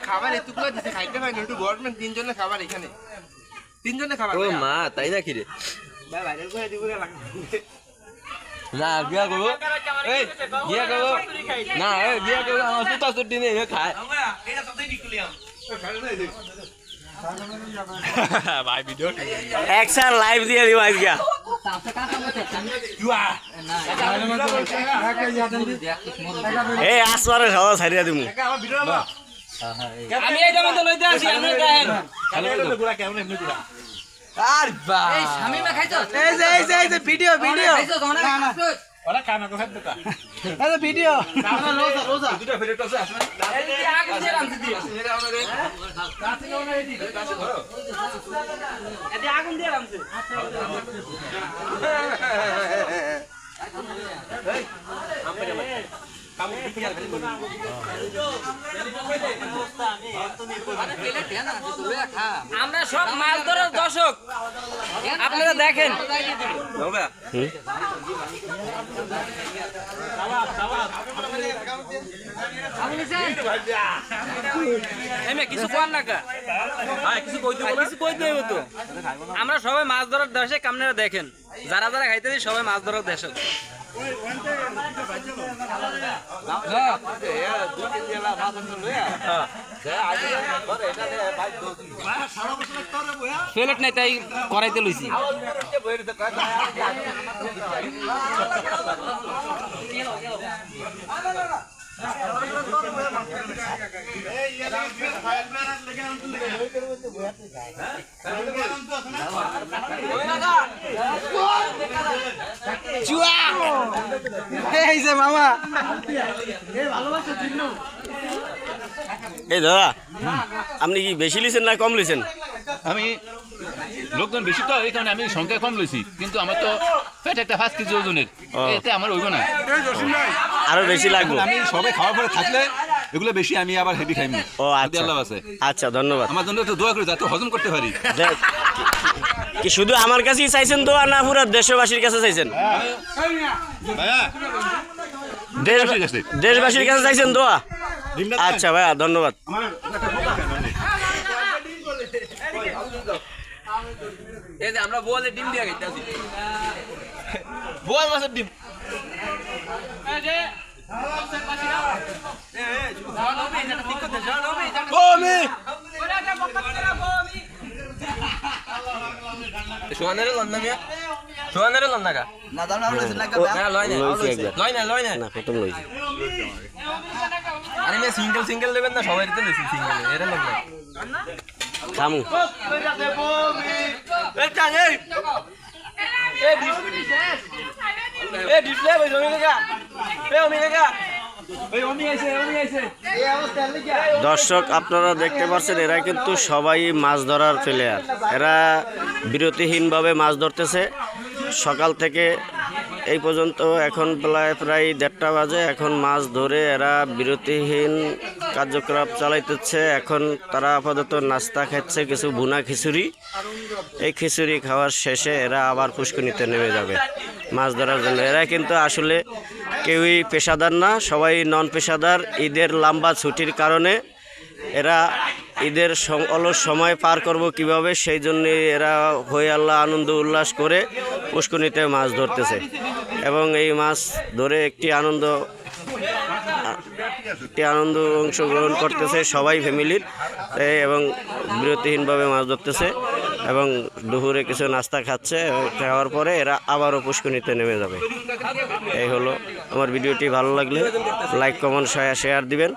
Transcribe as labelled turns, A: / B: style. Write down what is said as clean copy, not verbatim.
A: খাবার এতগুলো দিতে খাইতে হয় না, একটু গভর্নমেন্ট তিনজনের খাবার এখানে, তিনজনের খাবার।
B: ও মা তাই নাকি রে? না বিয়া করবো, বিয়া করবো না, বিয়া করবো আমার সুতা সুটি নেই খায় ভাই। ভিডিও
C: একসার লাইভ দিয়ে দিব আজকে। এই আসরে খাওয়া ছাড়িয়া দিব।
D: আমি এইটা মধ্যে লইতে আসি, আপনি দেখেন।
B: আর বা
D: এই শামিমা খাইছো?
C: এই যে ভিডিও
D: খাইছো তোমরা খাইছো?
A: ওরা খানা তো খাদ্য কা
C: এই ভিডিও
A: রোজা দুটো ফেরত আছে আসলে
D: এই যে আগুন দিয়ে রাখছি দি। এদি আগুন দিয়ে রাখছি। আমরা সব মাছ ধরার দর্শক, আপনারা দেখেন। কিছু কর না কা, কিছু কইতে হবে তো। আমরা সবাই মাছ ধরার দর্শক, আপনারা দেখেন। যারা যারা খাইতেছি সবাই মাছ ধরার দর্শক। প্লেট নাই তাই করাইতে লইছি।
C: এই যে মামা, এই দাদা আপনি কি বেশি লিছেন না কম লিছেন?
E: আমি লোকজন বেশি তো এই কারণে আমি সংখ্যা কম লইছি, কিন্তু আমার তো পেট একটা 5 কেজি ওজনের, এতে আমার হইব না,
C: আরো বেশি লাগবে।
E: আমি সবাই খাওয়ার পরে থাকলে এগুলো বেশি আমি আবার হেভি খাইনি।
C: ও আচ্ছা,
E: আল্লাহ আছে।
C: আচ্ছা ধন্যবাদ।
E: আমার জন্য একটু দোয়া করে যাতে হজম করতে পারি।
C: কি শুধু আমার কাছেই চাইছেন দোয়া, না পুরো দেশবাসীর কাছে চাইছেন?
E: ভাইয়া
C: দেশবাসীর কাছে চাইছেন দোয়া? আচ্ছা ভাইয়া ধন্যবাদ।
B: এই যে আমরা বোয়ালের ডিম দিয়া খাইতেছি, বোয়াল মাছের ডিম। সোহানের লন্না মিয়া, সোহানের লন্না কা না দাম না লয় না, লয় না, লয় না
C: না প্রথম লইছি।
B: আরে মিয়া সিঙ্গেল সিঙ্গেল নেবেন না, সবাই তো লইছি সিঙ্গেল, এরা লন্না
C: খামু।
B: এ ডিসপ্লে ভাই জমি কাকা, এ ওমি কাকা,
C: দর্শক আপনারা দেখতে পাচ্ছেন এরা কিন্তু সবাই মাছ ধরার প্লেয়ার। এরা বিরতিহীনভাবে মাছ ধরতেছে সকাল থেকে এই পর্যন্ত। এখন প্রায় 1:30 বাজে। এখন মাছ ধরে এরা বিরতিহীন কার্যকলাপ চালাইতেছে। এখন তারা আপাতত নাস্তা খাচ্ছে, কিছু ভুনা খিচুড়ি। এই খিচুড়ি খাওয়ার শেষে এরা আবার পুষ্করিণীতে নেমে যাবে মাছ ধরার জন্য। এরা কিন্তু আসলে কেউই পেশাদার না, সবাই নন পেশাদার। ঈদের লম্বা ছুটির কারণে এরা ঈদের অলস সময় পার করব কিভাবে, সেই জন্যে এরা হই আল্লাহ আনন্দ উল্লাস করে পুষ্করিণীতে মাছ ধরতেছে এবং এই মাছ ধরে একটি আনন্দ অংশগ্রহণ করতেছে সবাই ফ্যামিলির, এবং বিরতিহীনভাবে মাছ ধরতেছে এবং দুপুরে কিছু নাস্তা খাচ্ছে। খাওয়ার পরে এরা আবারও পুষ্করিণীতে নেমে যাবে। এই হলো আমার ভিডিওটি ভালো লাগলে লাইক কমেন্ট শেয়ার দিবেন।